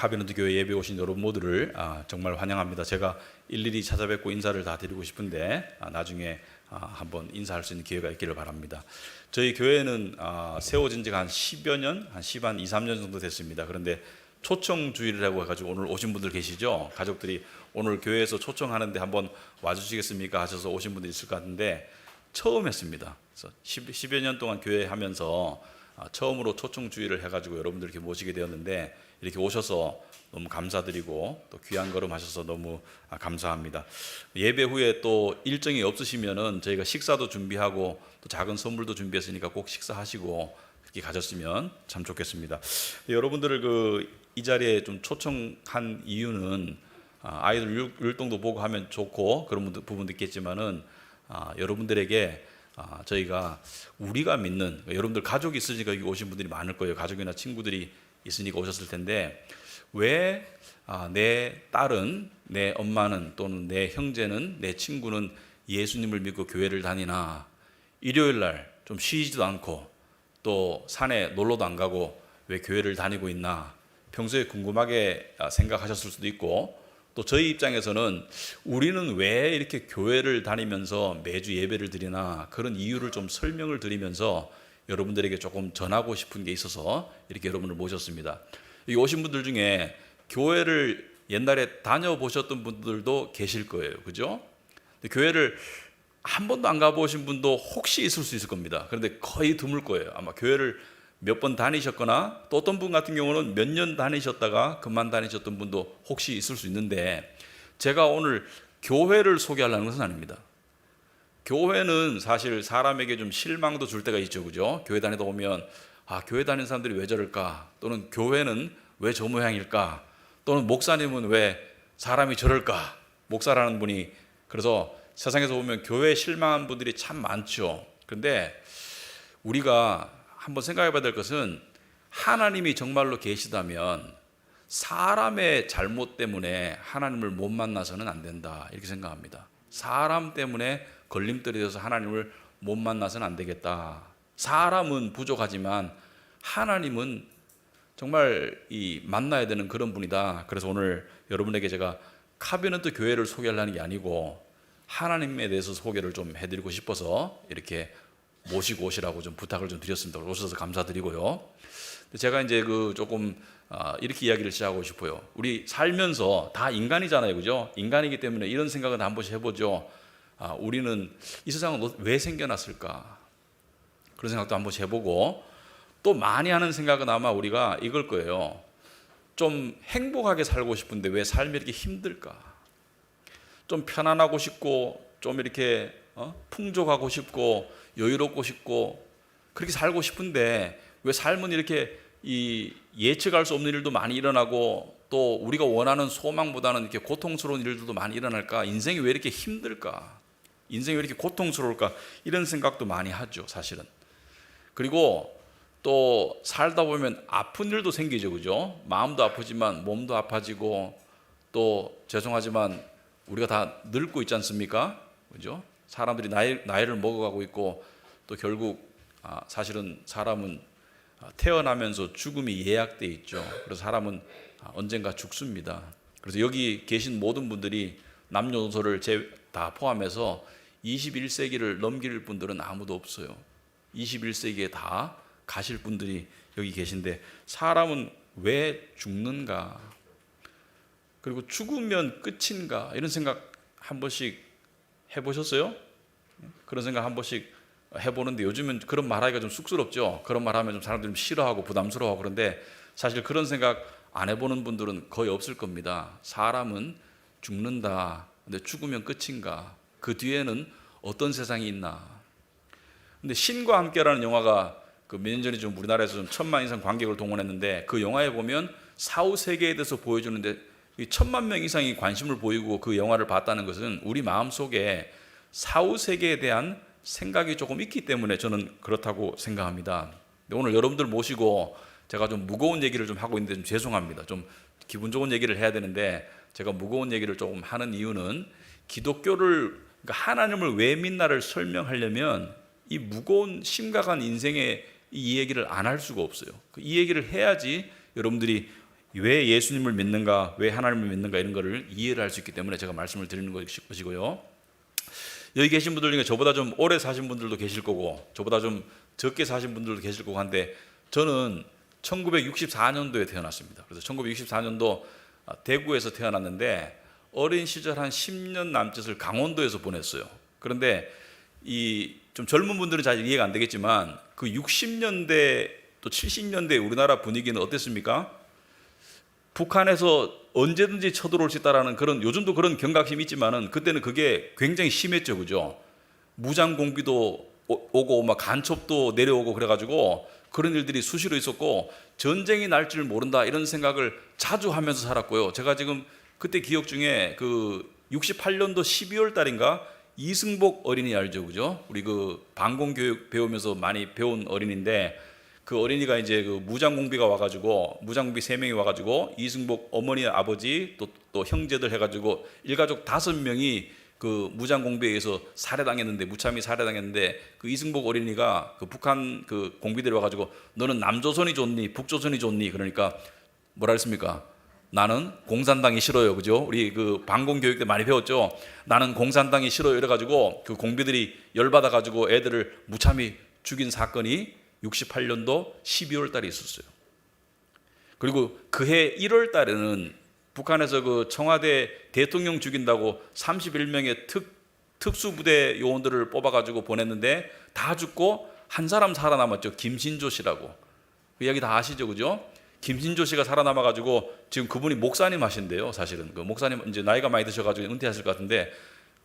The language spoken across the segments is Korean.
카비넌트 교회 예배 오신 여러분 모두를 정말 환영합니다. 제가 일일이 찾아뵙고 인사를 다 드리고 싶은데 나중에 한번 인사할 수 있는 기회가 있기를 바랍니다. 저희 교회는 세워진 지가 한 10여 년, 한 2, 3년 정도 됐습니다. 그런데 초청주일이라고 해가지고 오늘 오신 분들 계시죠? 가족들이 오늘 교회에서 초청하는데 한번 와주시겠습니까? 하셔서 오신 분들 있을 것 같은데 처음 했습니다. 그래서 10여 년 동안 교회 하면서 처음으로 초청주일을 해가지고 여러분들 이렇게 모시게 되었는데 이렇게 오셔서 너무 감사드리고 또 귀한 걸음 하셔서 너무 감사합니다. 예배 후에 또 일정이 없으시면은 저희가 식사도 준비하고 또 작은 선물도 준비했으니까 꼭 식사하시고 이렇게 가졌으면 참 좋겠습니다. 여러분들을 이 자리에 좀 초청한 이유는 아이들 율동도 보고 하면 좋고 그런 부분도 있겠지만은 여러분들에게 저희가 우리가 믿는 여러분들 가족이 있으니까 여기 오신 분들이 많을 거예요. 가족이나 친구들이 있으니까 오셨을 텐데 왜 내 딸은, 내 엄마는 또는 내 형제는, 내 친구는 예수님을 믿고 교회를 다니나 일요일 날 좀 쉬지도 않고 또 산에 놀러도 안 가고 왜 교회를 다니고 있나 평소에 궁금하게 생각하셨을 수도 있고 또 저희 입장에서는 우리는 왜 이렇게 교회를 다니면서 매주 예배를 드리나 그런 이유를 좀 설명을 드리면서 여러분들에게 조금 전하고 싶은 게 있어서 이렇게 여러분을 모셨습니다. 여기 오신 분들 중에 교회를 옛날에 다녀보셨던 분들도 계실 거예요. 그죠? 교회를 한 번도 안 가보신 분도 혹시 있을 수 있을 겁니다. 그런데 거의 드물 거예요. 아마 교회를 몇 번 다니셨거나 또 어떤 분 같은 경우는 몇 년 다니셨다가 그만 다니셨던 분도 혹시 있을 수 있는데 제가 오늘 교회를 소개하려는 것은 아닙니다. 교회는 사실 사람에게 좀 실망도 줄 때가 있죠. 그죠? 교회 다니다 보면 교회 다니는 사람들이 왜 저럴까? 또는 교회는 왜 저 모양일까? 또는 목사님은 왜 사람이 저럴까? 목사라는 분이 그래서 세상에서 보면 교회에 실망한 분들이 참 많죠. 그런데 우리가 한번 생각해 봐야 될 것은 하나님이 정말로 계시다면 사람의 잘못 때문에 하나님을 못 만나서는 안 된다 이렇게 생각합니다. 사람 때문에 걸림돌이 되어서 하나님을 못 만나서는 안 되겠다. 사람은 부족하지만 하나님은 정말 만나야 되는 그런 분이다. 그래서 오늘 여러분에게 제가 카비넌트 교회를 소개하려는 게 아니고 하나님에 대해서 소개를 좀 해드리고 싶어서 이렇게 모시고 오시라고 좀 부탁을 좀 드렸습니다. 오셔서 감사드리고요. 제가 이제 조금 이렇게 이야기를 시작하고 싶어요. 우리 살면서 다 인간이잖아요, 그죠? 인간이기 때문에 이런 생각은 한 번씩 해보죠. 우리는 이 세상은 왜 생겨났을까? 그런 생각도 한 번씩 해보고 또 많이 하는 생각은 아마 우리가 이걸 거예요. 좀 행복하게 살고 싶은데 왜 삶이 이렇게 힘들까? 좀 편안하고 싶고 좀 이렇게 풍족하고 싶고 여유롭고 싶고 그렇게 살고 싶은데 왜 삶은 이렇게 예측할 수 없는 일도 많이 일어나고 또 우리가 원하는 소망보다는 이렇게 고통스러운 일들도 많이 일어날까? 인생이 왜 이렇게 힘들까? 인생이 왜 이렇게 고통스러울까? 이런 생각도 많이 하죠, 사실은. 그리고 또 살다 보면 아픈 일도 생기죠, 그죠? 마음도 아프지만 몸도 아파지고 또 죄송하지만 우리가 다 늙고 있지 않습니까? 그죠? 사람들이 나이를 먹어가고 있고 또 결국 사실은 사람은 태어나면서 죽음이 예약돼 있죠. 그래서 사람은 언젠가 죽습니다. 그래서 여기 계신 모든 분들이 남녀노소를 다 포함해서 21세기를 넘길 분들은 아무도 없어요. 21세기에 다 가실 분들이 여기 계신데 사람은 왜 죽는가? 그리고 죽으면 끝인가? 이런 생각 한 번씩 해보셨어요? 그런 생각 한 번씩 해보는데 요즘은 그런 말하기가 좀 쑥스럽죠. 그런 말하면 좀 사람들이 좀 싫어하고 부담스러워하고 그런데 사실 그런 생각 안 해보는 분들은 거의 없을 겁니다. 사람은 죽는다. 근데 죽으면 끝인가? 그 뒤에는 어떤 세상이 있나? 근데 신과 함께라는 영화가 몇 년 전에 좀 우리나라에서 좀 1,000만 이상 관객을 동원했는데 그 영화에 보면 사후 세계에 대해서 보여주는데 1,000만 명 이상이 관심을 보이고 그 영화를 봤다는 것은 우리 마음속에 사후 세계에 대한 생각이 조금 있기 때문에 저는 그렇다고 생각합니다. 오늘 여러분들 모시고 제가 좀 무거운 얘기를 좀 하고 있는데 좀 죄송합니다. 좀 기분 좋은 얘기를 해야 되는데 제가 무거운 얘기를 조금 하는 이유는 기독교를 그러니까 하나님을 왜 믿나를 설명하려면 이 무거운 심각한 인생의 이 얘기를 안 할 수가 없어요. 이 얘기를 해야지 여러분들이 왜 예수님을 믿는가, 왜 하나님을 믿는가 이런 거를 이해를 할 수 있기 때문에 제가 말씀을 드리는 것이고요. 여기 계신 분들 중에 저보다 좀 오래 사신 분들도 계실 거고 저보다 좀 적게 사신 분들도 계실 거고 한데 저는 1964년도에 태어났습니다. 그래서 1964년도 대구에서 태어났는데 어린 시절 한 10년 남짓을 강원도에서 보냈어요. 그런데 이 좀 젊은 분들은 잘 이해가 안 되겠지만 그 60년대 또 70년대 우리나라 분위기는 어땠습니까? 북한에서 언제든지 쳐들어올 수 있다라는 그런, 요즘도 그런 경각심이 있지만은 그때는 그게 굉장히 심했죠, 그죠? 무장 공비도 오고 막 간첩도 내려오고 그래가지고 그런 일들이 수시로 있었고 전쟁이 날 줄 모른다 이런 생각을 자주 하면서 살았고요. 제가 지금 그때 기억 중에 그 68년도 12월 달인가 이승복 어린이 알죠, 그죠? 우리 그 방공교육 배우면서 많이 배운 어린이인데 그 어린이가 이제 그 무장공비가 와가지고 무장공비 3명이 와가지고 이승복 어머니 아버지 또 형제들 해가지고 일가족 5명이 그 무장공비에 의해서 살해당했는데 무참히 살해당했는데 그 이승복 어린이가 그 북한 그 공비들이 와가지고 너는 남조선이 좋니 북조선이 좋니 그러니까 뭐라 했습니까? 나는 공산당이 싫어요, 그죠? 우리 그 방공교육 때 많이 배웠죠. 나는 공산당이 싫어요 이래가지고 그 공비들이 열받아가지고 애들을 무참히 죽인 사건이 68년도 12월 달에 있었어요. 그리고 그해 1월 달에는 북한에서 그 청와대 대통령 죽인다고 31명의 특수부대 요원들을 뽑아가지고 보냈는데 다 죽고 한 사람 살아남았죠. 김신조 씨라고. 그 이야기 다 아시죠, 그죠? 김신조 씨가 살아남아가지고 지금 그분이 목사님 하신대요. 사실은 그 목사님 이제 나이가 많이 드셔가지고 은퇴하실 것 같은데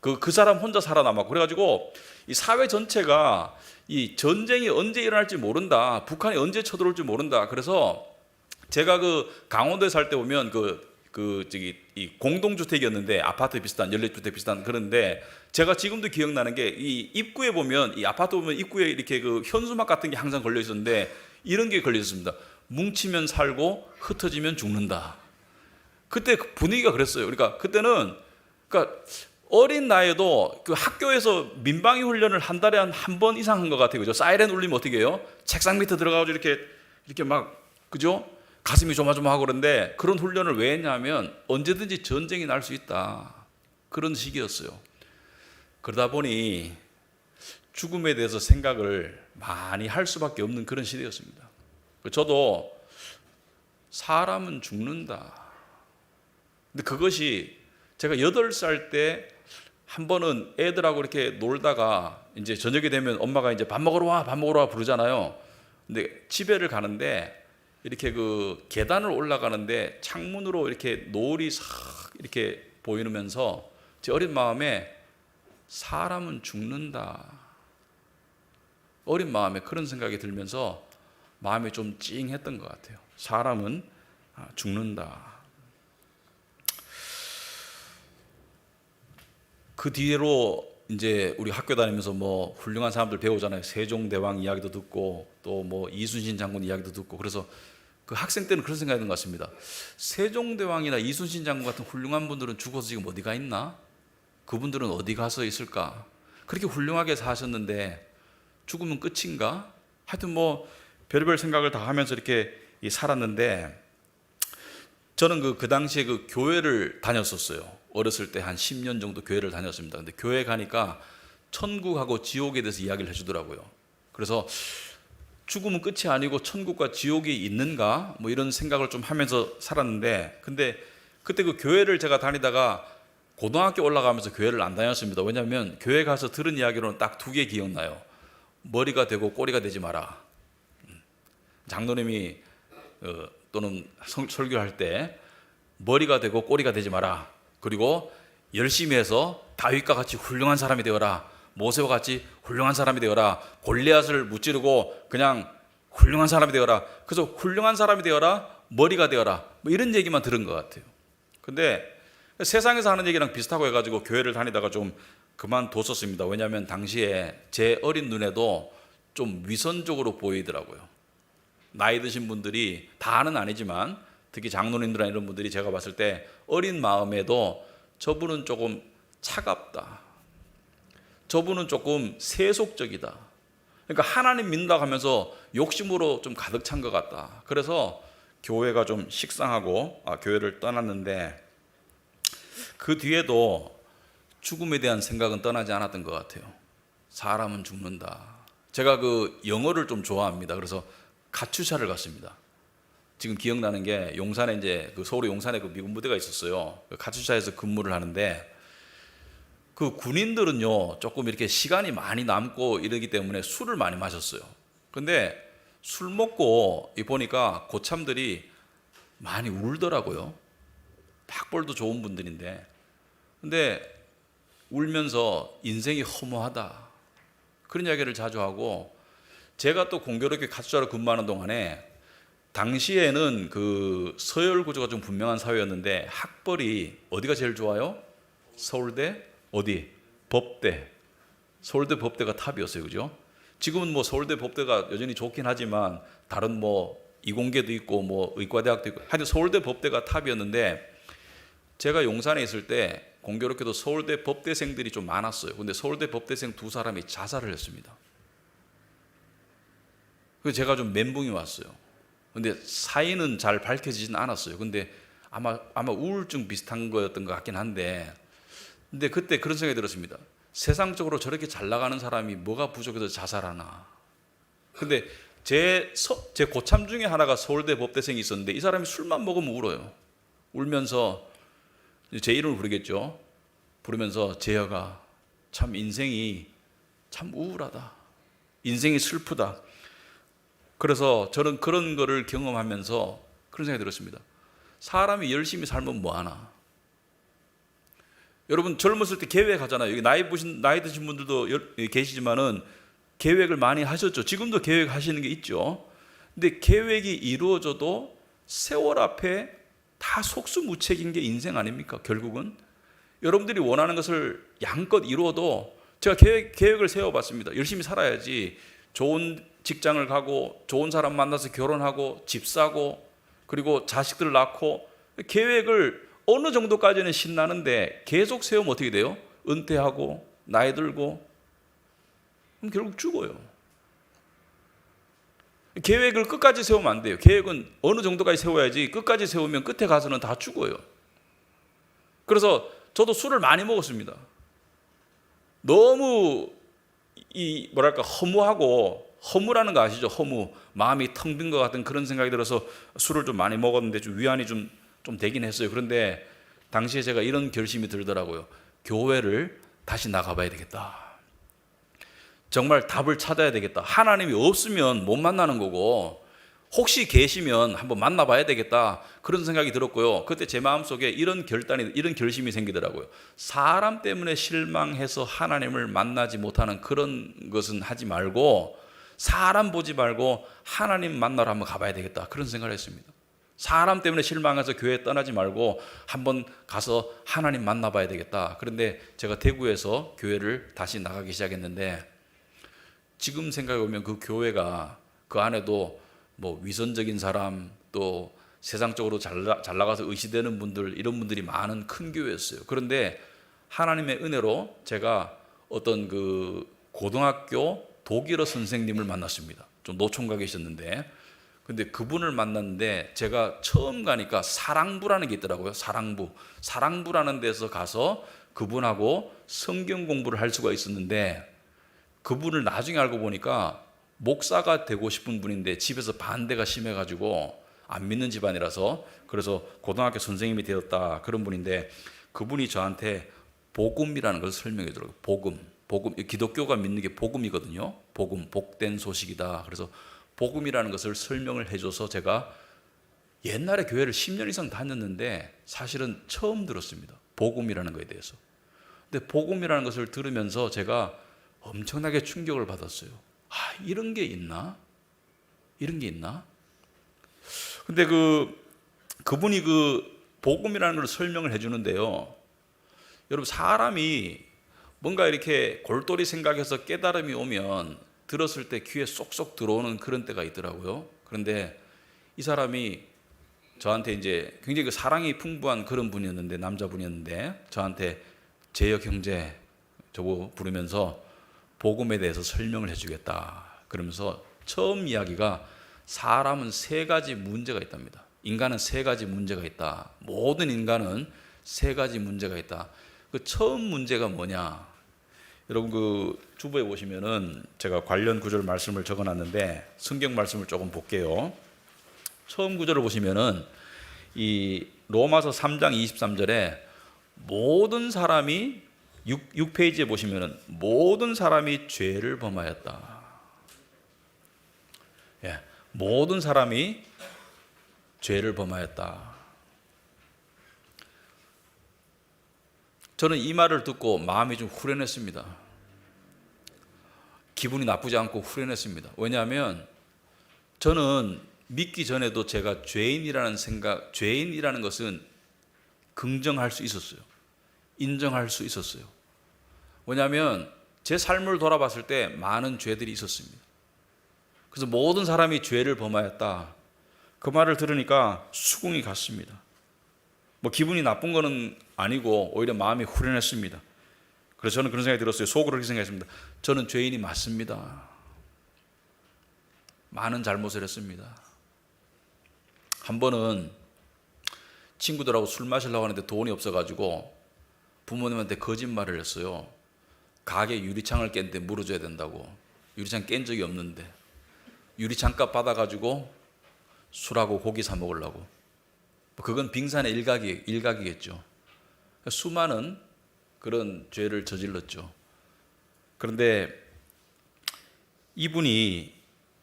그 사람 혼자 살아남았고 그래가지고 이 사회 전체가 이 전쟁이 언제 일어날지 모른다. 북한이 언제 쳐들어올지 모른다. 그래서 제가 그 강원도에 살 때 보면 이 공동주택이었는데 아파트 비슷한 연립주택 비슷한 그런데 제가 지금도 기억나는 게 이 입구에 보면 이 아파트 보면 입구에 이렇게 그 현수막 같은 게 항상 걸려 있었는데 이런 게 걸려 있었습니다. 뭉치면 살고 흩어지면 죽는다. 그때 분위기가 그랬어요. 그러니까 그때는 그러니까 어린 나이에도 그 학교에서 민방위 훈련을 한 달에 한 번 이상 한 것 같아요. 그죠? 사이렌 울리면 어떻게 해요? 책상 밑에 들어가가지고 이렇게 막, 그죠? 가슴이 조마조마하고 그런데 그런 훈련을 왜 했냐면 언제든지 전쟁이 날 수 있다. 그런 시기였어요. 그러다 보니 죽음에 대해서 생각을 많이 할 수밖에 없는 그런 시대였습니다. 저도 사람은 죽는다. 근데 그것이 제가 8살 때 한 번은 애들하고 이렇게 놀다가 이제 저녁이 되면 엄마가 이제 밥 먹으러 와 부르잖아요. 근데 집에를 가는데 이렇게 그 계단을 올라가는데 창문으로 이렇게 노을이 싹 이렇게 보이면서 제 어린 마음에 사람은 죽는다. 어린 마음에 그런 생각이 들면서 마음이 좀 찡했던 것 같아요. 사람은 죽는다. 그 뒤로 이제 우리 학교 다니면서 뭐 훌륭한 사람들 배우잖아요. 세종대왕 이야기도 듣고 또 뭐 이순신 장군 이야기도 듣고 그래서 그 학생 때는 그런 생각이 든 것 같습니다. 세종대왕이나 이순신 장군 같은 훌륭한 분들은 죽어서 지금 어디가 있나? 그분들은 어디 가서 있을까? 그렇게 훌륭하게 사셨는데 죽으면 끝인가? 하여튼 뭐 별의별 생각을 다 하면서 이렇게 살았는데 저는 그 당시에 그 교회를 다녔었어요. 어렸을 때 한 10년 정도 교회를 다녔습니다. 근데 교회 가니까 천국하고 지옥에 대해서 이야기를 해주더라고요. 그래서 죽음은 끝이 아니고 천국과 지옥이 있는가? 뭐 이런 생각을 좀 하면서 살았는데 근데 그때 그 교회를 제가 다니다가 고등학교 올라가면서 교회를 안 다녔습니다. 왜냐하면 교회 가서 들은 이야기로는 딱 2개 기억나요. 머리가 되고 꼬리가 되지 마라. 장로님이 또는 설교할 때 머리가 되고 꼬리가 되지 마라. 그리고 열심히 해서 다윗과 같이 훌륭한 사람이 되어라. 모세와 같이 훌륭한 사람이 되어라. 골리앗을 무찌르고 그냥 훌륭한 사람이 되어라. 그래서 훌륭한 사람이 되어라. 머리가 되어라. 뭐 이런 얘기만 들은 것 같아요. 근데 세상에서 하는 얘기랑 비슷하고 해가지고 교회를 다니다가 좀 그만뒀었습니다. 왜냐하면 당시에 제 어린 눈에도 좀 위선적으로 보이더라고요. 나이 드신 분들이 다는 아니지만 특히 장로님들이나 이런 분들이 제가 봤을 때 어린 마음에도 저분은 조금 차갑다. 저분은 조금 세속적이다. 그러니까 하나님 믿는다고 하면서 욕심으로 좀 가득 찬 것 같다. 그래서 교회가 좀 식상하고 교회를 떠났는데 그 뒤에도 죽음에 대한 생각은 떠나지 않았던 것 같아요. 사람은 죽는다. 제가 그 영어를 좀 좋아합니다. 그래서 카츄샤를 갔습니다. 지금 기억나는 게 용산에 이제 그 서울 용산에 그 미군 부대가 있었어요. 그 카츄샤에서 근무를 하는데 그 군인들은요 조금 이렇게 시간이 많이 남고 이러기 때문에 술을 많이 마셨어요. 근데 술 먹고 보니까 고참들이 많이 울더라고요. 학벌도 좋은 분들인데. 근데 울면서 인생이 허무하다 그런 이야기를 자주 하고, 제가 또 공교롭게 카투자로 근무하는 동안에 당시에는 그 서열 구조가 좀 분명한 사회였는데 학벌이 어디가 제일 좋아요? 서울대 어디? 법대. 서울대 법대가 탑이었어요. 그죠? 지금은 뭐 서울대 법대가 여전히 좋긴 하지만 다른 뭐 이공계도 있고 뭐 의과대학도 있고 하여튼 서울대 법대가 탑이었는데, 제가 용산에 있을 때 공교롭게도 서울대 법대생들이 좀 많았어요. 근데 서울대 법대생 2사람이 자살을 했습니다. 그래서 제가 좀 멘붕이 왔어요. 근데 사인은 잘 밝혀지진 않았어요. 근데 아마 우울증 비슷한 거였던 것 같긴 한데, 근데 그때 그런 생각이 들었습니다. 세상적으로 저렇게 잘 나가는 사람이 뭐가 부족해서 자살하나. 근데 제 고참 중에 하나가 서울대 법대생이 있었는데 이 사람이 술만 먹으면 울어요. 울면서 제 이름을 부르겠죠. 부르면서 재혁아, 참 인생이 참 우울하다. 인생이 슬프다. 그래서 저는 그런 거를 경험하면서 그런 생각이 들었습니다. 사람이 열심히 살면 뭐하나. 여러분 젊었을 때 계획하잖아요. 여기 나이 드신 분들도 계시지만은 계획을 많이 하셨죠. 지금도 계획하시는 게 있죠. 근데 계획이 이루어져도 세월 앞에 다 속수무책인 게 인생 아닙니까? 결국은 여러분들이 원하는 것을 양껏 이루어도, 제가 계획을 세워봤습니다. 열심히 살아야지. 좋은 직장을 가고 좋은 사람 만나서 결혼하고 집 사고 그리고 자식들 낳고, 계획을 어느 정도까지는 신나는데 계속 세우면 어떻게 돼요? 은퇴하고 나이 들고 그럼 결국 죽어요. 계획을 끝까지 세우면 안 돼요. 계획은 어느 정도까지 세워야지, 끝까지 세우면 끝에 가서는 다 죽어요. 그래서 저도 술을 많이 먹었습니다. 너무 허무라는 거 아시죠? 허무, 마음이 텅 빈 것 같은 그런 생각이 들어서 술을 좀 많이 먹었는데 좀 위안이 좀 되긴 했어요. 그런데 당시에 제가 이런 결심이 들더라고요. 교회를 다시 나가봐야 되겠다. 정말 답을 찾아야 되겠다. 하나님이 없으면 못 만나는 거고 혹시 계시면 한번 만나봐야 되겠다. 그런 생각이 들었고요. 그때 제 마음속에 이런 결심이 생기더라고요. 사람 때문에 실망해서 하나님을 만나지 못하는 그런 것은 하지 말고, 사람 보지 말고 하나님 만나러 한번 가봐야 되겠다. 그런 생각을 했습니다. 사람 때문에 실망해서 교회 떠나지 말고 한번 가서 하나님 만나봐야 되겠다. 그런데 제가 대구에서 교회를 다시 나가기 시작했는데, 지금 생각해보면 그 교회가 그 안에도 뭐 위선적인 사람, 또 세상적으로 잘 나가서 의시되는 분들, 이런 분들이 많은 큰 교회였어요. 그런데 하나님의 은혜로 제가 어떤 그 고등학교 독일어 선생님을 만났습니다. 좀 노총각에 계셨는데, 근데 그분을 만났는데 제가 처음 가니까 사랑부라는 게 있더라고요. 사랑부라는 데서 가서 그분하고 성경 공부를 할 수가 있었는데, 그분을 나중에 알고 보니까 목사가 되고 싶은 분인데 집에서 반대가 심해가지고 안 믿는 집안이라서, 그래서 고등학교 선생님이 되었다 그런 분인데, 그분이 저한테 복음이라는 걸 설명해 주더라고요. 복음, 기독교가 믿는 게 복음이거든요. 복음, 복된 소식이다. 그래서 복음이라는 것을 설명을 해줘서 제가 옛날에 교회를 10년 이상 다녔는데 사실은 처음 들었습니다. 복음이라는 거에 대해서. 근데 복음이라는 것을 들으면서 제가 엄청나게 충격을 받았어요. 이런 게 있나? 근데 그분이 그 복음이라는 걸 설명을 해주는데요. 여러분, 사람이 뭔가 이렇게 골똘히 생각해서 깨달음이 오면 들었을 때 귀에 쏙쏙 들어오는 그런 때가 있더라고요. 그런데 이 사람이 저한테 이제 굉장히 그 사랑이 풍부한 그런 분이었는데, 남자분이었는데 저한테 재혁 형제 저거 부르면서 복음에 대해서 설명을 해주겠다. 그러면서 처음 이야기가 사람은 3가지 문제가 있답니다. 인간은 세 가지 문제가 있다. 모든 인간은 세 가지 문제가 있다. 그 처음 문제가 뭐냐? 여러분 그 주부에 보시면은 제가 관련 구절 말씀을 적어놨는데 성경 말씀을 조금 볼게요. 처음 구절을 보시면은 이 로마서 3장 23절에 모든 사람이 6페이지에 보시면은 모든 사람이 죄를 범하였다. 예, 모든 사람이 죄를 범하였다. 저는 이 말을 듣고 마음이 좀 후련했습니다. 기분이 나쁘지 않고 후련했습니다. 왜냐하면 저는 믿기 전에도 제가 죄인이라는 것은 긍정할 수 있었어요. 인정할 수 있었어요. 왜냐하면 제 삶을 돌아봤을 때 많은 죄들이 있었습니다. 그래서 모든 사람이 죄를 범하였다. 그 말을 들으니까 수긍이 갔습니다. 뭐 기분이 나쁜 거는 아니고 오히려 마음이 후련했습니다. 그래서 저는 그런 생각이 들었어요. 속으로 그렇게 생각했습니다. 저는 죄인이 맞습니다. 많은 잘못을 했습니다. 한 번은 친구들하고 술 마시려고 하는데 돈이 없어가지고 부모님한테 거짓말을 했어요. 가게 유리창을 깼는데 물어줘야 된다고. 유리창 깬 적이 없는데 유리창값 받아가지고 술하고 고기 사 먹으려고. 그건 빙산의 일각이겠죠. 수많은 그런 죄를 저질렀죠. 그런데 이분이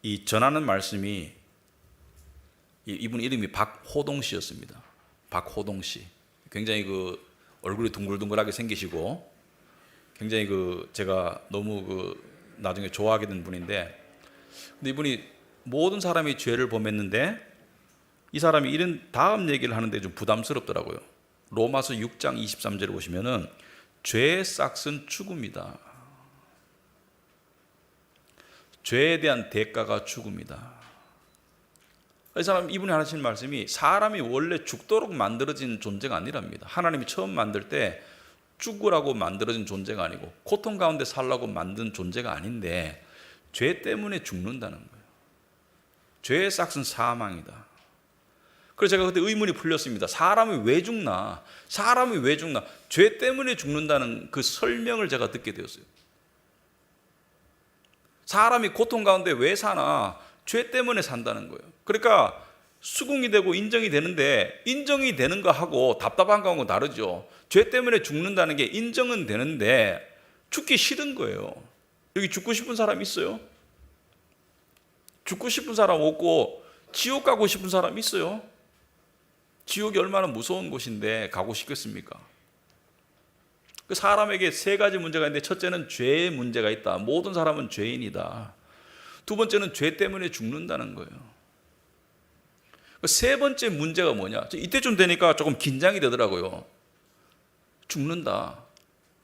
이 전하는 말씀이 이분 이름이 박호동 씨였습니다. 박호동 씨. 굉장히 그 얼굴이 둥글둥글하게 생기시고 굉장히 그 제가 너무 그 나중에 좋아하게 된 분인데, 근데 이분이 모든 사람이 죄를 범했는데 이 사람이 이런 다음 얘기를 하는데 좀 부담스럽더라고요. 로마서 6장 23절을 보시면은 죄의 싹은 죽음이다. 죄에 대한 대가가 죽음이다. 이분이 하시는 말씀이 사람이 원래 죽도록 만들어진 존재가 아니랍니다. 하나님이 처음 만들 때 죽으라고 만들어진 존재가 아니고 고통 가운데 살라고 만든 존재가 아닌데 죄 때문에 죽는다는 거예요. 죄의 싹은 사망이다. 그래서 제가 그때 의문이 풀렸습니다. 사람이 왜 죽나? 사람이 왜 죽나? 죄 때문에 죽는다는 그 설명을 제가 듣게 되었어요. 사람이 고통 가운데 왜 사나? 죄 때문에 산다는 거예요. 그러니까 수긍이 되고 인정이 되는데 인정이 되는 거하고 답답한 거하고 다르죠. 죄 때문에 죽는다는 게 인정은 되는데 죽기 싫은 거예요. 여기 죽고 싶은 사람 있어요? 죽고 싶은 사람 없고 지옥 가고 싶은 사람 있어요? 지옥이 얼마나 무서운 곳인데 가고 싶겠습니까? 그 사람에게 세 가지 문제가 있는데 첫째는 죄의 문제가 있다. 모든 사람은 죄인이다. 두 번째는 죄 때문에 죽는다는 거예요. 세 번째 문제가 뭐냐? 이때쯤 되니까 조금 긴장이 되더라고요. 죽는다.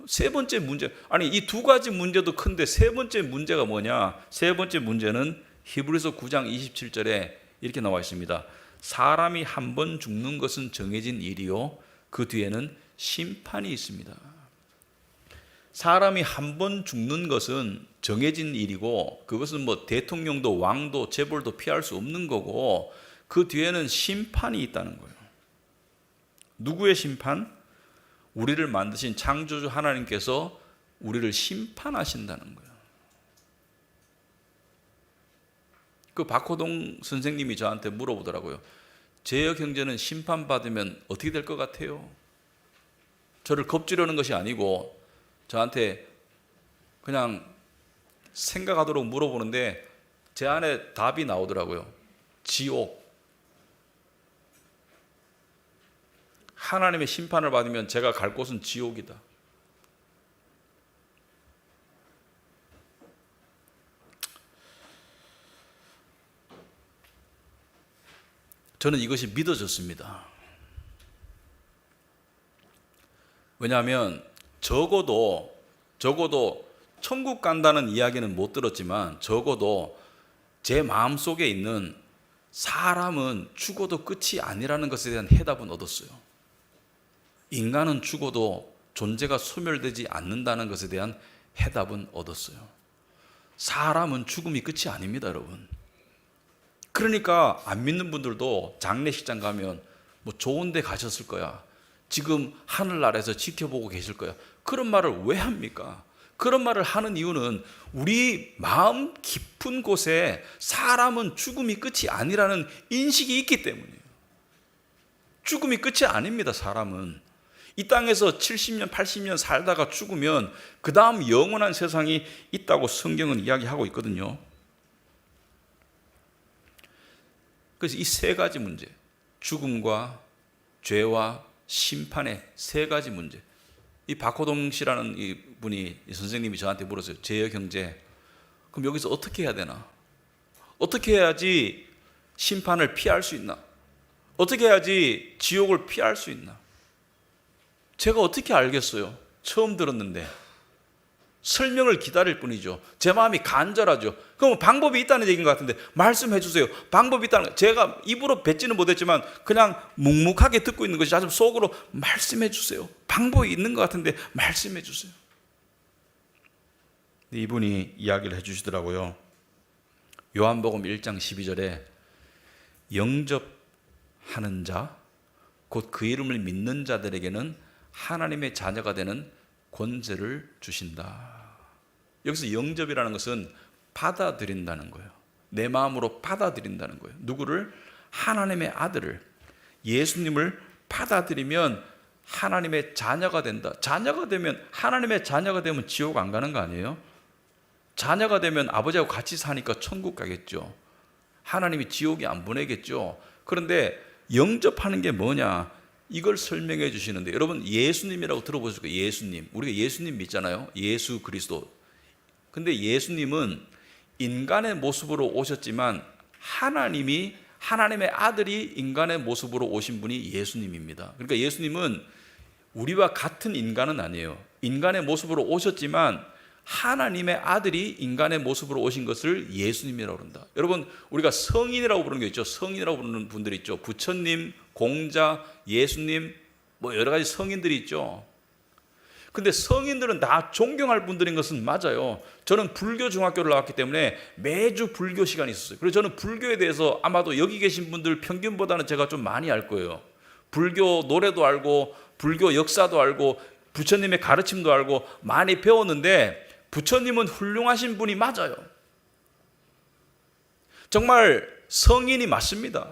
세 번째 문제, 아니 이 두 가지 문제도 큰데 세 번째 문제가 뭐냐? 세 번째 문제는 히브리서 9장 27절에 이렇게 나와 있습니다. 사람이 한 번 죽는 것은 정해진 일이요 그 뒤에는 심판이 있습니다. 사람이 한 번 죽는 것은 정해진 일이고 그것은 뭐 대통령도 왕도 재벌도 피할 수 없는 거고 그 뒤에는 심판이 있다는 거예요. 누구의 심판? 우리를 만드신 창조주 하나님께서 우리를 심판하신다는 거예요. 그 박호동 선생님이 저한테 물어보더라고요. 제역 형제는 심판받으면 어떻게 될 것 같아요? 저를 겁주려는 것이 아니고 저한테 그냥 생각하도록 물어보는데 제 안에 답이 나오더라고요. 지옥. 하나님의 심판을 받으면 제가 갈 곳은 지옥이다. 저는 이것이 믿어졌습니다. 왜냐하면 적어도 천국 간다는 이야기는 못 들었지만 적어도 제 마음속에 있는 사람은 죽어도 끝이 아니라는 것에 대한 해답은 얻었어요. 인간은 죽어도 존재가 소멸되지 않는다는 것에 대한 해답은 얻었어요. 사람은 죽음이 끝이 아닙니다, 여러분. 그러니까 안 믿는 분들도 장례식장 가면 뭐 좋은 데 가셨을 거야, 지금 하늘나라에서 지켜보고 계실 거야, 그런 말을 왜 합니까? 그런 말을 하는 이유는 우리 마음 깊은 곳에 사람은 죽음이 끝이 아니라는 인식이 있기 때문이에요. 죽음이 끝이 아닙니다. 사람은 이 땅에서 70년 80년 살다가 죽으면 그 다음 영원한 세상이 있다고 성경은 이야기하고 있거든요. 그래서 이 세 가지 문제, 죽음과 죄와 심판의 세 가지 문제, 이 박호동 씨라는 이 분이, 이 선생님이 저한테 물었어요. 제여 경제, 그럼 여기서 어떻게 해야 되나? 어떻게 해야지 심판을 피할 수 있나? 어떻게 해야지 지옥을 피할 수 있나? 제가 어떻게 알겠어요? 처음 들었는데. 설명을 기다릴 뿐이죠. 제 마음이 간절하죠. 그럼 방법이 있다는 얘기인 것 같은데 말씀해 주세요. 방법이 있다는, 제가 입으로 뱉지는 못했지만 그냥 묵묵하게 듣고 있는 것이 아주 속으로 말씀해 주세요. 방법이 있는 것 같은데 말씀해 주세요. 이분이 이야기를 해 주시더라고요. 요한복음 1장 12절에 영접하는 자, 곧 그 이름을 믿는 자들에게는 하나님의 자녀가 되는 권세를 주신다. 여기서 영접이라는 것은 받아들인다는 거예요. 내 마음으로 받아들인다는 거예요. 누구를? 하나님의 아들을, 예수님을 받아들이면 하나님의 자녀가 된다. 자녀가 되면, 하나님의 자녀가 되면 지옥 안 가는 거 아니에요? 자녀가 되면 아버지하고 같이 사니까 천국 가겠죠. 하나님이 지옥에 안 보내겠죠. 그런데 영접하는 게 뭐냐? 이걸 설명해 주시는데, 여러분 예수님이라고 들어보실 거예요. 예수님, 우리가 예수님 믿잖아요. 예수 그리스도. 근데 예수님은 인간의 모습으로 오셨지만 하나님이, 하나님의 아들이 인간의 모습으로 오신 분이 예수님입니다. 그러니까 예수님은 우리와 같은 인간은 아니에요. 인간의 모습으로 오셨지만 하나님의 아들이 인간의 모습으로 오신 것을 예수님이라고 그런다. 여러분 우리가 성인이라고 부르는 게 있죠. 성인이라고 부르는 분들이 있죠. 부처님, 공자, 예수님, 뭐 여러 가지 성인들이 있죠. 근데 성인들은 다 존경할 분들인 것은 맞아요. 저는 불교 중학교를 나왔기 때문에 매주 불교 시간이 있었어요. 그래서 저는 불교에 대해서 아마도 여기 계신 분들 평균보다는 제가 좀 많이 알 거예요. 불교 노래도 알고 불교 역사도 알고 부처님의 가르침도 알고 많이 배웠는데, 부처님은 훌륭하신 분이 맞아요. 정말 성인이 맞습니다.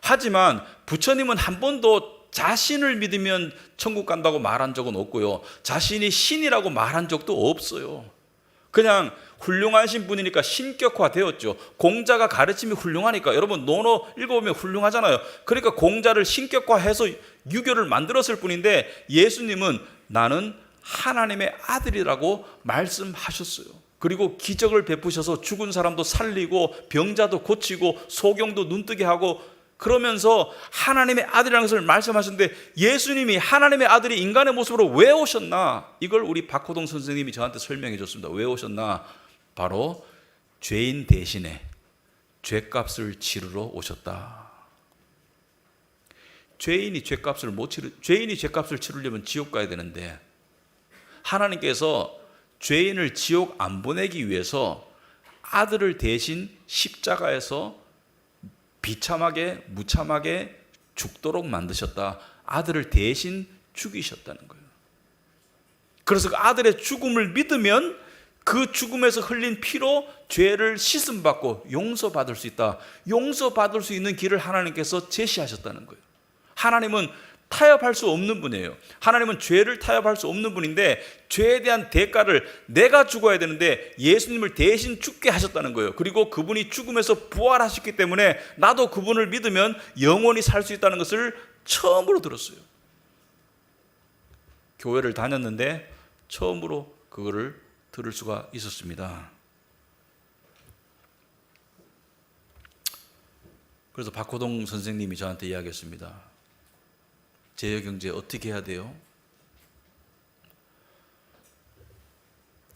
하지만 부처님은 한 번도 자신을 믿으면 천국 간다고 말한 적은 없고요, 자신이 신이라고 말한 적도 없어요. 그냥 훌륭하신 분이니까 신격화 되었죠. 공자가 가르침이 훌륭하니까, 여러분 논어 읽어보면 훌륭하잖아요. 그러니까 공자를 신격화해서 유교를 만들었을 뿐인데, 예수님은 나는 하나님의 아들이라고 말씀하셨어요. 그리고 기적을 베푸셔서 죽은 사람도 살리고 병자도 고치고 소경도 눈뜨게 하고, 그러면서 하나님의 아들이라는 것을 말씀하셨는데, 예수님이 하나님의 아들이 인간의 모습으로 왜 오셨나? 이걸 우리 박호동 선생님이 저한테 설명해 줬습니다. 왜 오셨나? 바로 죄인 대신에 죄값을 치르러 오셨다. 죄인이 죄값을 치르려면 지옥 가야 되는데, 하나님께서 죄인을 지옥 안 보내기 위해서 아들을 대신 십자가에서 비참하게 무참하게 죽도록 만드셨다. 아들을 대신 죽이셨다는 거예요. 그래서 그 아들의 죽음을 믿으면 그 죽음에서 흘린 피로 죄를 씻음받고 용서받을 수 있다. 용서받을 수 있는 길을 하나님께서 제시하셨다는 거예요. 하나님은 타협할 수 없는 분이에요. 하나님은 죄를 타협할 수 없는 분인데, 죄에 대한 대가를 내가 죽어야 되는데 예수님을 대신 죽게 하셨다는 거예요. 그리고 그분이 죽음에서 부활하셨기 때문에 나도 그분을 믿으면 영원히 살 수 있다는 것을 처음으로 들었어요. 교회를 다녔는데 처음으로 그거를 들을 수가 있었습니다. 그래서 박호동 선생님이 저한테 이야기했습니다. 제여경제 어떻게 해야 돼요?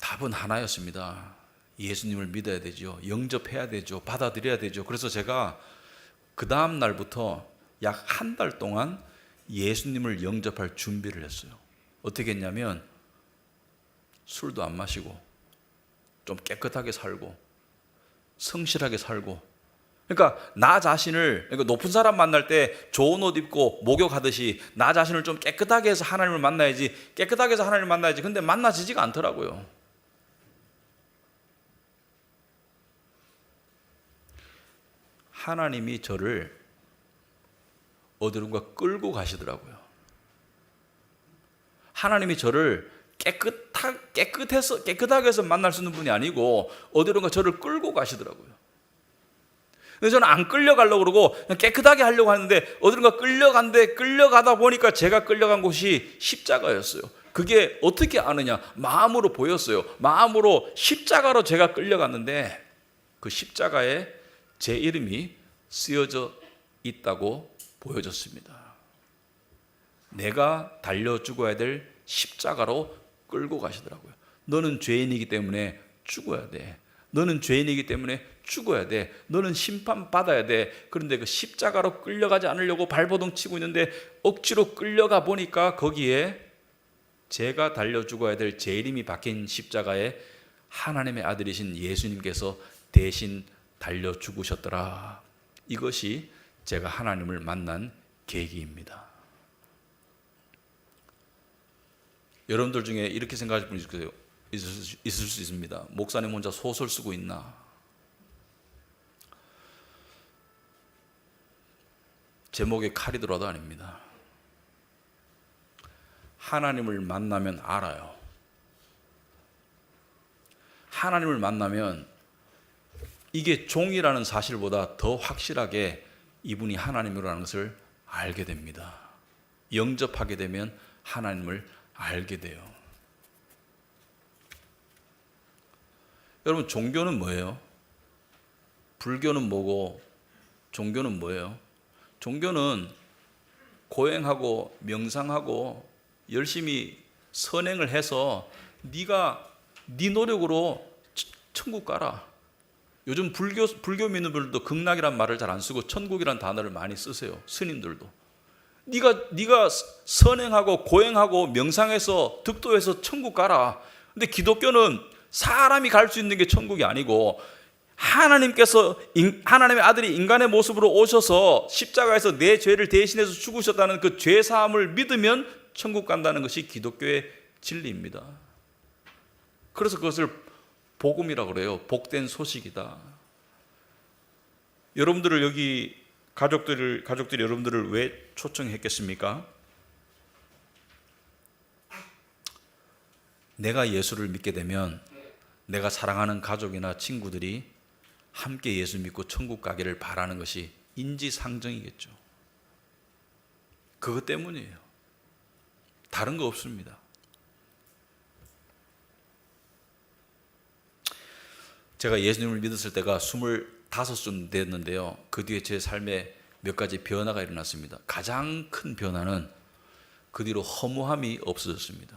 답은 하나였습니다. 예수님을 믿어야 되죠. 영접해야 되죠. 받아들여야 되죠. 그래서 제가 그 다음 날부터 약 한 달 동안 예수님을 영접할 준비를 했어요. 어떻게 했냐면, 술도 안 마시고 좀 깨끗하게 살고 성실하게 살고 그러니까 나 자신을, 그러니까 높은 사람 만날 때 좋은 옷 입고 목욕하듯이 나 자신을 좀 깨끗하게 해서 하나님을 만나야지, 깨끗하게 해서 하나님을 만나야지. 근데 만나지지가 않더라고요. 하나님이 저를 어디론가 끌고 가시더라고요. 하나님이 저를 깨끗하게 해서 만날 수 있는 분이 아니고 어디론가 저를 끌고 가시더라고요. 그래서 저는 안 끌려가려고 그러고 그냥 깨끗하게 하려고 하는데 어디론가 끌려가다 보니까 제가 끌려간 곳이 십자가였어요. 그게 어떻게 아느냐? 마음으로 보였어요. 마음으로 십자가로 제가 끌려갔는데 그 십자가에 제 이름이 쓰여져 있다고 보여졌습니다. 내가 달려 죽어야 될 십자가로 끌고 가시더라고요. 너는 죄인이기 때문에 죽어야 돼. 너는 죄인이기 때문에 죽어야 돼. 너는 심판받아야 돼. 그런데 그 십자가로 끌려가지 않으려고 발버둥 치고 있는데 억지로 끌려가 보니까 거기에 제가 달려 죽어야 될 제 이름이 박힌 십자가에 하나님의 아들이신 예수님께서 대신 달려 죽으셨더라. 이것이 제가 하나님을 만난 계기입니다. 여러분들 중에 이렇게 생각하실 분이 있을 수 있습니다. 목사님 혼자 소설 쓰고 있나? 제목에 칼이 들어도 아닙니다. 하나님을 만나면 알아요. 하나님을 만나면 이게 종이라는 사실보다 더 확실하게 이분이 하나님이라는 것을 알게 됩니다. 영접하게 되면 하나님을 알게 돼요. 여러분, 종교는 뭐예요? 불교는 뭐고 종교는 뭐예요? 종교는 고행하고 명상하고 열심히 선행을 해서 네가 네 노력으로 천국 가라. 요즘 불교 믿는 분들도 극락이란 말을 잘 안 쓰고 천국이란 단어를 많이 쓰세요. 스님들도. 네가 선행하고 고행하고 명상해서 득도해서 천국 가라. 근데 기독교는 사람이 갈 수 있는 게 천국이 아니고 하나님께서 하나님의 아들이 인간의 모습으로 오셔서 십자가에서 내 죄를 대신해서 죽으셨다는 그 죄 사함을 믿으면 천국 간다는 것이 기독교의 진리입니다. 그래서 그것을 복음이라고 그래요. 복된 소식이다. 여러분들을 여기 가족들이 여러분들을 왜 초청했겠습니까? 내가 예수를 믿게 되면 내가 사랑하는 가족이나 친구들이 함께 예수 믿고 천국 가기를 바라는 것이 인지상정이겠죠. 그것 때문이에요. 다른 거 없습니다. 제가 예수님을 믿었을 때가 25쯤 됐는데요. 그 뒤에 제 삶에 몇 가지 변화가 일어났습니다. 가장 큰 변화는 그 뒤로 허무함이 없어졌습니다.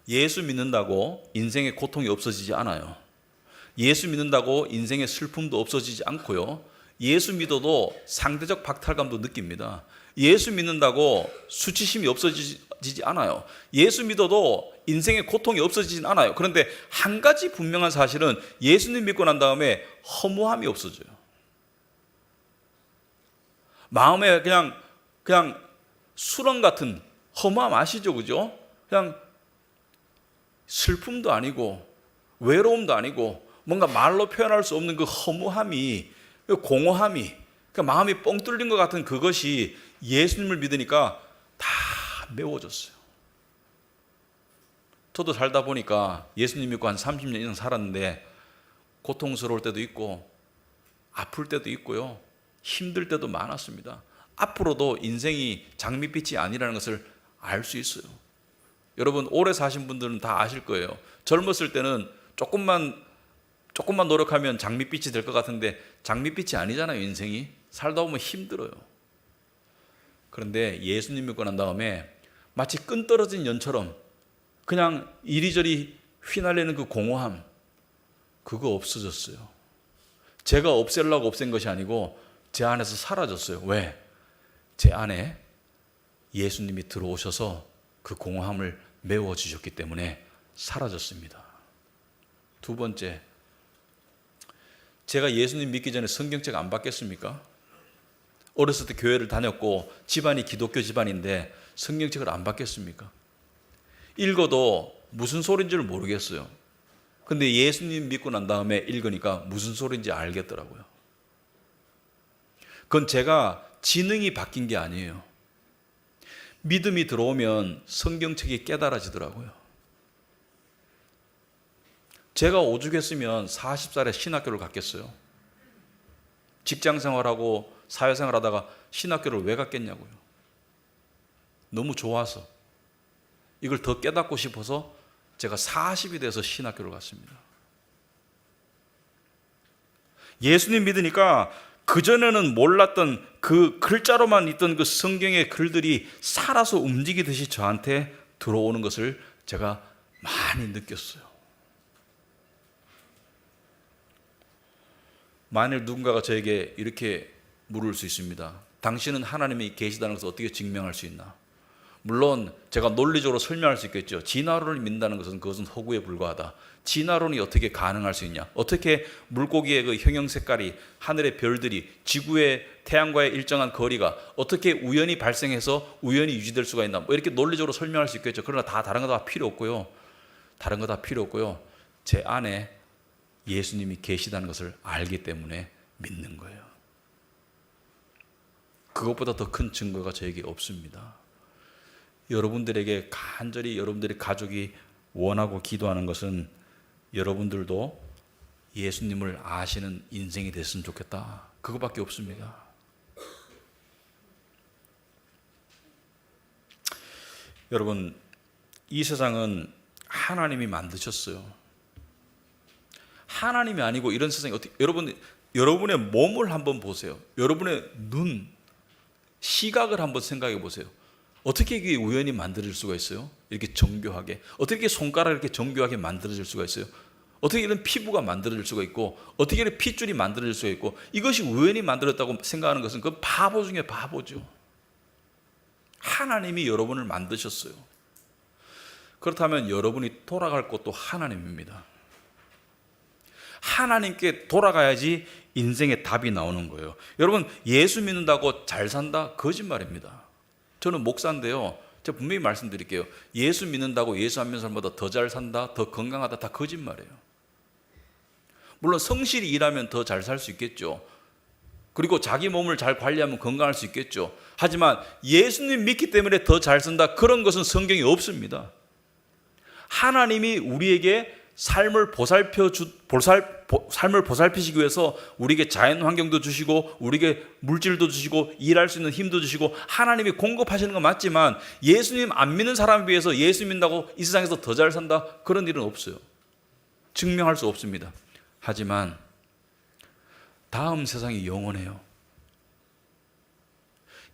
예수 믿는다고 인생의 고통이 없어지지 않아요. 예수 믿는다고 인생의 슬픔도 없어지지 않고요. 예수 믿어도 상대적 박탈감도 느낍니다. 예수 믿는다고 수치심이 없어지지 않아요. 예수 믿어도 인생의 고통이 없어지진 않아요. 그런데 한 가지 분명한 사실은 예수님 믿고 난 다음에 허무함이 없어져요. 마음에 그냥 수렁 같은 허무함 아시죠? 그죠? 그냥 슬픔도 아니고 외로움도 아니고 뭔가 말로 표현할 수 없는 그 허무함이, 그 공허함이, 그 마음이 뻥 뚫린 것 같은 그것이 예수님을 믿으니까 다 메워졌어요. 저도 살다 보니까 예수님 믿고 한 30년 이상 살았는데 고통스러울 때도 있고 아플 때도 있고요. 힘들 때도 많았습니다. 앞으로도 인생이 장밋빛이 아니라는 것을 알 수 있어요. 여러분 오래 사신 분들은 다 아실 거예요. 젊었을 때는 조금만 노력하면 장밋빛이 될 것 같은데 장밋빛이 아니잖아요. 인생이 살다 보면 힘들어요. 그런데 예수님 믿고 난 다음에 마치 끈 떨어진 연처럼 그냥 이리저리 휘날리는 그 공허함, 그거 없어졌어요. 제가 없애려고 없앤 것이 아니고 제 안에서 사라졌어요. 왜? 제 안에 예수님이 들어오셔서 그 공허함을 메워주셨기 때문에 사라졌습니다. 두 번째, 제가 예수님 믿기 전에 성경책 안 봤겠습니까? 어렸을 때 교회를 다녔고 집안이 기독교 집안인데 성경책을 안 봤겠습니까? 읽어도 무슨 소리인지를 모르겠어요. 근데 예수님 믿고 난 다음에 읽으니까 무슨 소리인지 알겠더라고요. 그건 제가 지능이 바뀐 게 아니에요. 믿음이 들어오면 성경책이 깨달아지더라고요. 제가 오죽했으면 40살에 신학교를 갔겠어요. 직장생활하고 사회생활하다가 신학교를 왜 갔겠냐고요. 너무 좋아서 이걸 더 깨닫고 싶어서 제가 40이 돼서 신학교를 갔습니다. 예수님 믿으니까 그전에는 몰랐던 그 글자로만 있던 그 성경의 글들이 살아서 움직이듯이 저한테 들어오는 것을 제가 많이 느꼈어요. 만일 누군가가 저에게 이렇게 물을 수 있습니다. 당신은 하나님이 계시다는 것을 어떻게 증명할 수 있나? 물론 제가 논리적으로 설명할 수 있겠죠. 진화론을 믿는다는 것은 그것은 허구에 불과하다. 진화론이 어떻게 가능할 수 있냐? 어떻게 물고기의 그 형형 색깔이, 하늘의 별들이, 지구의 태양과의 일정한 거리가 어떻게 우연히 발생해서 우연히 유지될 수가 있나? 뭐 이렇게 논리적으로 설명할 수 있겠죠. 그러나 다른 거 다 필요 없고요. 다른 거 다 필요 없고요. 제 안에 예수님이 계시다는 것을 알기 때문에 믿는 거예요. 그것보다 더 큰 증거가 저에게 없습니다. 여러분들에게 간절히 여러분들의 가족이 원하고 기도하는 것은 여러분들도 예수님을 아시는 인생이 됐으면 좋겠다. 그것밖에 없습니다. 여러분, 이 세상은 하나님이 만드셨어요. 하나님이 아니고 이런 세상이 어떻게, 여러분의 몸을 한번 보세요. 여러분의 눈, 시각을 한번 생각해 보세요. 어떻게 이게 우연히 만들어질 수가 있어요? 이렇게 정교하게. 어떻게 손가락을 이렇게 정교하게 만들어질 수가 있어요? 어떻게 이런 피부가 만들어질 수가 있고, 어떻게 이런 핏줄이 만들어질 수가 있고, 이것이 우연히 만들었다고 생각하는 것은 그 바보 중에 바보죠. 하나님이 여러분을 만드셨어요. 그렇다면 여러분이 돌아갈 곳도 하나님입니다. 하나님께 돌아가야지 인생의 답이 나오는 거예요. 여러분, 예수 믿는다고 잘 산다? 거짓말입니다. 저는 목사인데요, 제가 분명히 말씀드릴게요. 예수 믿는다고 예수 안 믿는 사람보다 더 잘 산다, 더 건강하다, 다 거짓말이에요. 물론 성실히 일하면 더 잘 살 수 있겠죠. 그리고 자기 몸을 잘 관리하면 건강할 수 있겠죠. 하지만 예수님 믿기 때문에 더 잘 산다, 그런 것은 성경에 없습니다. 하나님이 우리에게 삶을 보살피시기 위해서 우리에게 자연 환경도 주시고 우리에게 물질도 주시고 일할 수 있는 힘도 주시고 하나님이 공급하시는 건 맞지만, 예수님 안 믿는 사람에 비해서 예수 믿는다고 이 세상에서 더 잘 산다, 그런 일은 없어요. 증명할 수 없습니다. 하지만 다음 세상이 영원해요.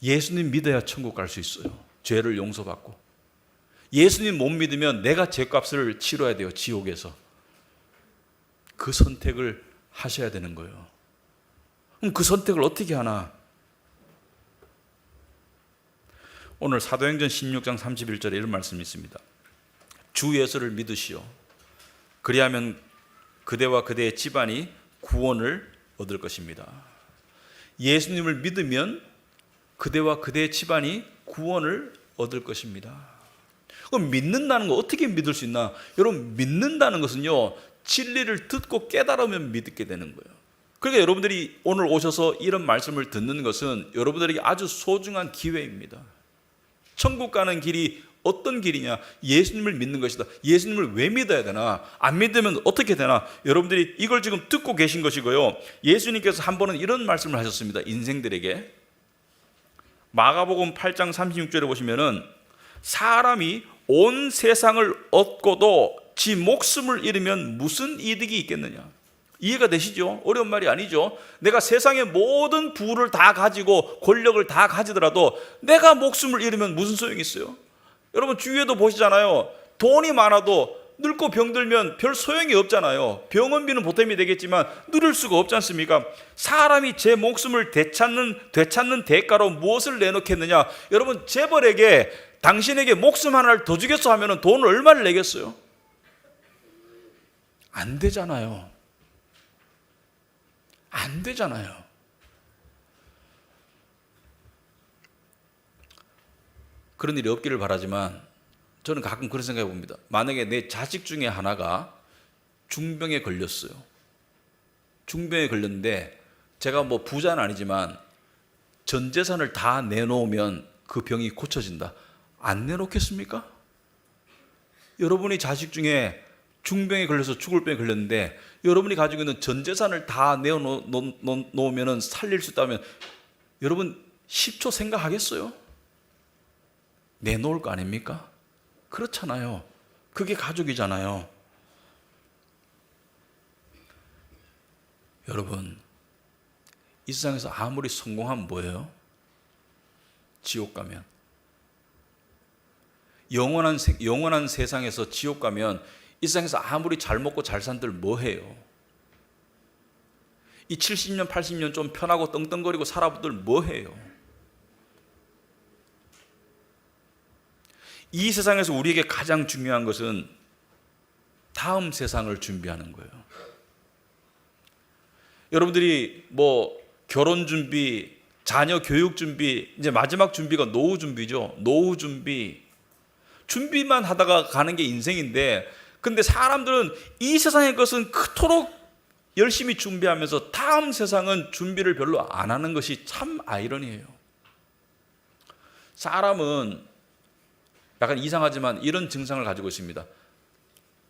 예수님 믿어야 천국 갈 수 있어요. 죄를 용서받고. 예수님 못 믿으면 내가 죄값을 치러야 돼요. 지옥에서. 그 선택을 하셔야 되는 거예요. 그럼 그 선택을 어떻게 하나? 오늘 사도행전 16장 31절에 이런 말씀이 있습니다. 주 예수를 믿으시오. 그리하면 그대와 그대의 집안이 구원을 얻을 것입니다. 예수님을 믿으면 그대와 그대의 집안이 구원을 얻을 것입니다. 그럼 믿는다는 거 어떻게 믿을 수 있나? 여러분, 믿는다는 것은요, 진리를 듣고 깨달으면 믿게 되는 거예요. 그러니까 여러분들이 오늘 오셔서 이런 말씀을 듣는 것은 여러분들에게 아주 소중한 기회입니다. 천국 가는 길이 어떤 길이냐? 예수님을 믿는 것이다. 예수님을 왜 믿어야 되나? 안 믿으면 어떻게 되나? 여러분들이 이걸 지금 듣고 계신 것이고요. 예수님께서 한 번은 이런 말씀을 하셨습니다. 인생들에게. 마가복음 8장 36절에 보시면은 사람이 온 세상을 얻고도 지 목숨을 잃으면 무슨 이득이 있겠느냐? 이해가 되시죠? 어려운 말이 아니죠. 내가 세상의 모든 부를 다 가지고 권력을 다 가지더라도 내가 목숨을 잃으면 무슨 소용이 있어요? 여러분, 주위에도 보시잖아요. 돈이 많아도 늙고 병들면 별 소용이 없잖아요. 병원비는 보탬이 되겠지만 누릴 수가 없지 않습니까? 사람이 제 목숨을 되찾는 대가로 무엇을 내놓겠느냐? 여러분, 재벌에게 당신에게 목숨 하나를 더 주겠어 하면 돈을 얼마를 내겠어요? 안 되잖아요. 안 되잖아요. 그런 일이 없기를 바라지만 저는 가끔 그런 생각해 봅니다. 만약에 내 자식 중에 하나가 중병에 걸렸어요. 중병에 걸렸는데 제가 뭐 부자는 아니지만 전 재산을 다 내놓으면 그 병이 고쳐진다. 안 내놓겠습니까? 여러분이 자식 중에 중병에 걸려서 죽을 병에 걸렸는데 여러분이 가지고 있는 전 재산을 다 내놓으면 살릴 수 있다면 여러분 10초 생각하겠어요? 내놓을 거 아닙니까? 그렇잖아요. 그게 가족이잖아요. 여러분, 이 세상에서 아무리 성공하면 뭐예요? 지옥 가면. 영원한 세상에서 지옥 가면 이 세상에서 아무리 잘 먹고 잘 산들 뭐 해요? 이 70년, 80년 좀 편하고 떵떵거리고 살아보들 뭐 해요? 이 세상에서 우리에게 가장 중요한 것은 다음 세상을 준비하는 거예요. 여러분들이 뭐 결혼 준비, 자녀 교육 준비, 이제 마지막 준비가 노후 준비죠. 노후 준비. 준비만 하다가 가는 게 인생인데, 근데 사람들은 이 세상의 것은 그토록 열심히 준비하면서 다음 세상은 준비를 별로 안 하는 것이 참 아이러니해요. 사람은 약간 이상하지만 이런 증상을 가지고 있습니다.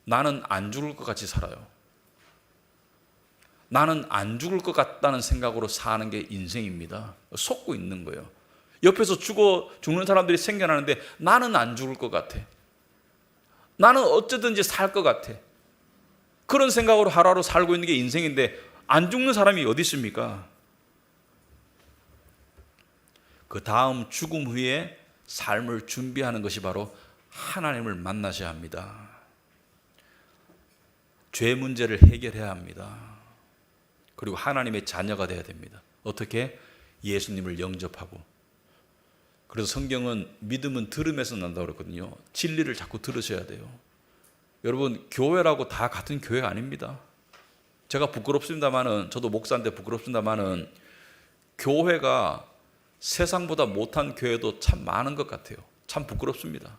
나는 안 죽을 것 같이 살아요. 나는 안 죽을 것 같다는 생각으로 사는 게 인생입니다. 속고 있는 거예요. 옆에서 죽는 사람들이 생겨나는데 나는 안 죽을 것 같아. 나는 어쩌든지 살 것 같아. 그런 생각으로 하루하루 살고 있는 게 인생인데 안 죽는 사람이 어디 있습니까? 그 다음 죽음 후에 삶을 준비하는 것이 바로 하나님을 만나셔야 합니다. 죄 문제를 해결해야 합니다. 그리고 하나님의 자녀가 되어야 됩니다. 어떻게? 예수님을 영접하고. 그래서 성경은 믿음은 들음에서 난다고 그랬거든요. 진리를 자꾸 들으셔야 돼요. 여러분, 교회라고 다 같은 교회가 아닙니다. 제가 부끄럽습니다만은, 저도 목사인데 부끄럽습니다만은, 교회가 세상보다 못한 교회도 참 많은 것 같아요. 참 부끄럽습니다.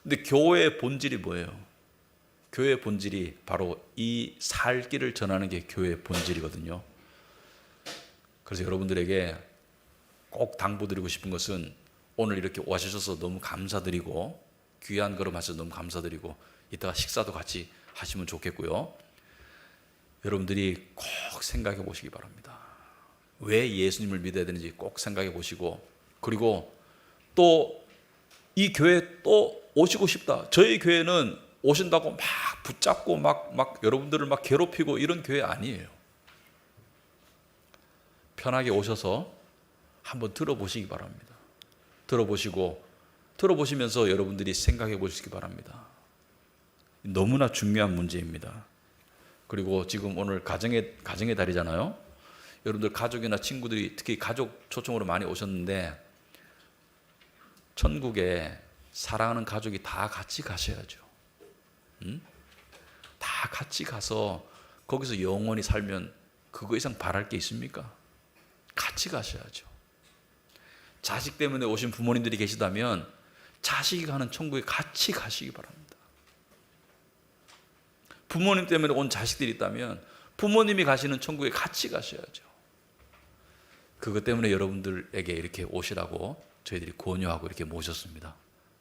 근데 교회의 본질이 뭐예요? 교회의 본질이 바로 이 살 길을 전하는 게 교회의 본질이거든요. 그래서 여러분들에게 꼭 당부드리고 싶은 것은 오늘 이렇게 와주셔서 너무 감사드리고 귀한 걸음 하셔서 너무 감사드리고 이따가 식사도 같이 하시면 좋겠고요. 여러분들이 꼭 생각해 보시기 바랍니다. 왜 예수님을 믿어야 되는지 꼭 생각해 보시고, 그리고 또 이 교회에 또 오시고 싶다. 저희 교회는 오신다고 막 붙잡고 막 여러분들을 막 괴롭히고 이런 교회 아니에요. 편하게 오셔서 한번 들어보시기 바랍니다. 들어보시면서 여러분들이 생각해 보시기 바랍니다. 너무나 중요한 문제입니다. 그리고 지금 오늘 가정의 달이잖아요. 여러분들 가족이나 친구들이 특히 가족 초청으로 많이 오셨는데 천국에 사랑하는 가족이 다 같이 가셔야죠. 다 같이 가서 거기서 영원히 살면 그거 이상 바랄 게 있습니까? 같이 가셔야죠. 자식 때문에 오신 부모님들이 계시다면 자식이 가는 천국에 같이 가시기 바랍니다. 부모님 때문에 온 자식들이 있다면 부모님이 가시는 천국에 같이 가셔야죠. 그것 때문에 여러분들에게 이렇게 오시라고 저희들이 권유하고 이렇게 모셨습니다.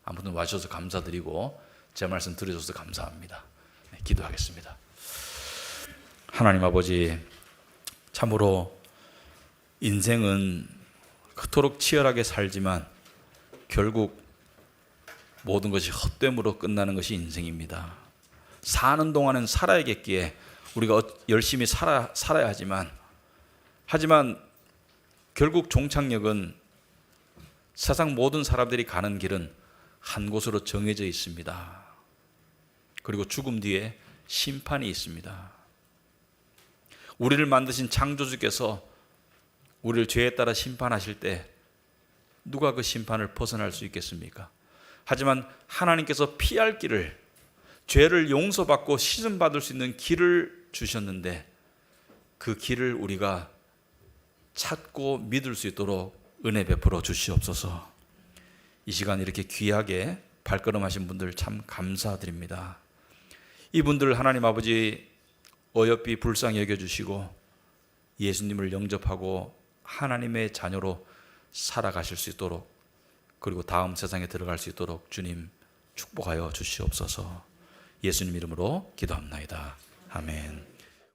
아무튼 와주셔서 감사드리고 제 말씀 들어줘서 감사합니다. 네, 기도하겠습니다. 하나님 아버지, 참으로 인생은 그토록 치열하게 살지만 결국 모든 것이 헛됨으로 끝나는 것이 인생입니다. 사는 동안은 살아야겠기에 우리가 열심히 살아야 하지만 결국 종착역은 세상 모든 사람들이 가는 길은 한 곳으로 정해져 있습니다. 그리고 죽음 뒤에 심판이 있습니다. 우리를 만드신 창조주께서 우리를 죄에 따라 심판하실 때 누가 그 심판을 벗어날 수 있겠습니까? 하지만 하나님께서 피할 길을, 죄를 용서받고 시즌받을 수 있는 길을 주셨는데 그 길을 우리가 찾고 믿을 수 있도록 은혜 베풀어 주시옵소서. 이 시간 이렇게 귀하게 발걸음하신 분들 참 감사드립니다. 이분들 하나님 아버지 어여삐 불쌍히 여겨주시고 예수님을 영접하고 하나님의 자녀로 살아가실 수 있도록, 그리고 다음 세상에 들어갈 수 있도록 주님 축복하여 주시옵소서. 예수님 이름으로 기도합나이다. 아멘.